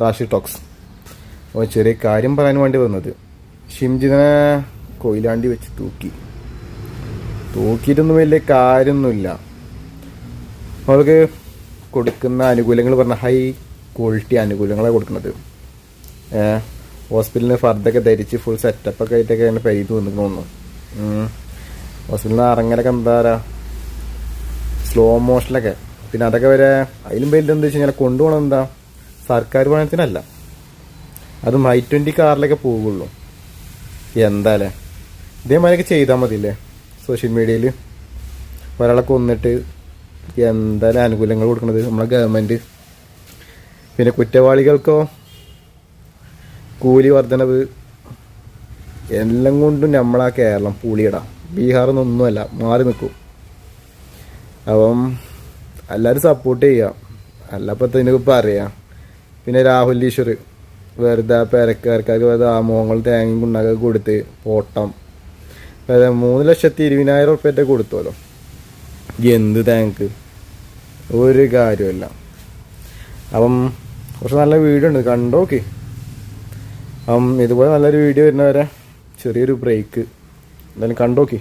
Rashi talks. അപ്പോൾ ചെറിയ കാര്യം പറയാൻ വേണ്ടി വന്നത്, ഷിംജിത്തിനെ കൊയിലാണ്ടി വെച്ച് തൂക്കിയിട്ടൊന്നും വലിയ കാര്യമൊന്നുമില്ല. അവർക്ക് കൊടുക്കുന്ന ആനുകൂല്യങ്ങൾ പറഞ്ഞാൽ ഹൈ ക്വാളിറ്റി ആനുകൂല്യങ്ങളാണ് കൊടുക്കുന്നത്. ഹോസ്പിറ്റലിന് ഫർദൊക്കെ ധരിച്ച് ഫുൾ സെറ്റപ്പൊക്കെ ആയിട്ടൊക്കെ അങ്ങനെ പരിധി വന്നിക്കണമെന്നു. ഹോസ്പിറ്റലിൽ നിന്ന് ഇറങ്ങലൊക്കെ എന്താ പറയുക, സ്ലോ മോഷനിലൊക്കെ. പിന്നെ അതൊക്കെ വരെ അതിലും വലുത് എന്താ വെച്ച് കഴിഞ്ഞാൽ കൊണ്ടുപോകണം എന്താ സർക്കാർ പണത്തിനല്ല, അതും i20 കാറിലൊക്കെ പോകുള്ളൂ. എന്താല്ലേ ഇതേമാതിരിയൊക്കെ ചെയ്താൽ മതിയില്ലേ സോഷ്യൽ മീഡിയയിൽ. ഒരാളെ കൊന്നിട്ട് എന്തായാലും ആനുകൂല്യങ്ങൾ കൊടുക്കുന്നത് നമ്മളെ ഗവൺമെൻറ്. പിന്നെ കുറ്റവാളികൾക്കോ കൂലി വർധനവ്, എല്ലാം കൊണ്ടും നമ്മളാ കേരളം പൂളിയിടാം. ബീഹാറൊന്നൊന്നുമല്ല, മാറി നിൽക്കും. അപ്പം എല്ലാവരും സപ്പോർട്ട് ചെയ്യാം, അല്ലപ്പോൾ ഇതിനൊക്കെ പറയാം. പിന്നെ രാഹുൽ ഈശ്വർ വെറുതെ പെരക്കാർക്ക് വെറുതെ ആമോഹങ്ങൾ തേങ്ങയും കുണ്ണൊക്കെ കൊടുത്ത് പോട്ടം 3,20,000 ഉറുപ്പ്യ കൊടുത്തോലോ. എന്ത് തേങ്ങക്ക് ഒരു കാര്യമല്ല. അപ്പം കുറച്ച് നല്ല വീഡിയോ ഉണ്ട്, കണ്ടോക്കെ. ഇതുപോലെ നല്ലൊരു വീഡിയോ വരുന്നവരെ ചെറിയൊരു ബ്രേക്ക് എന്തായാലും കണ്ടോക്കെ.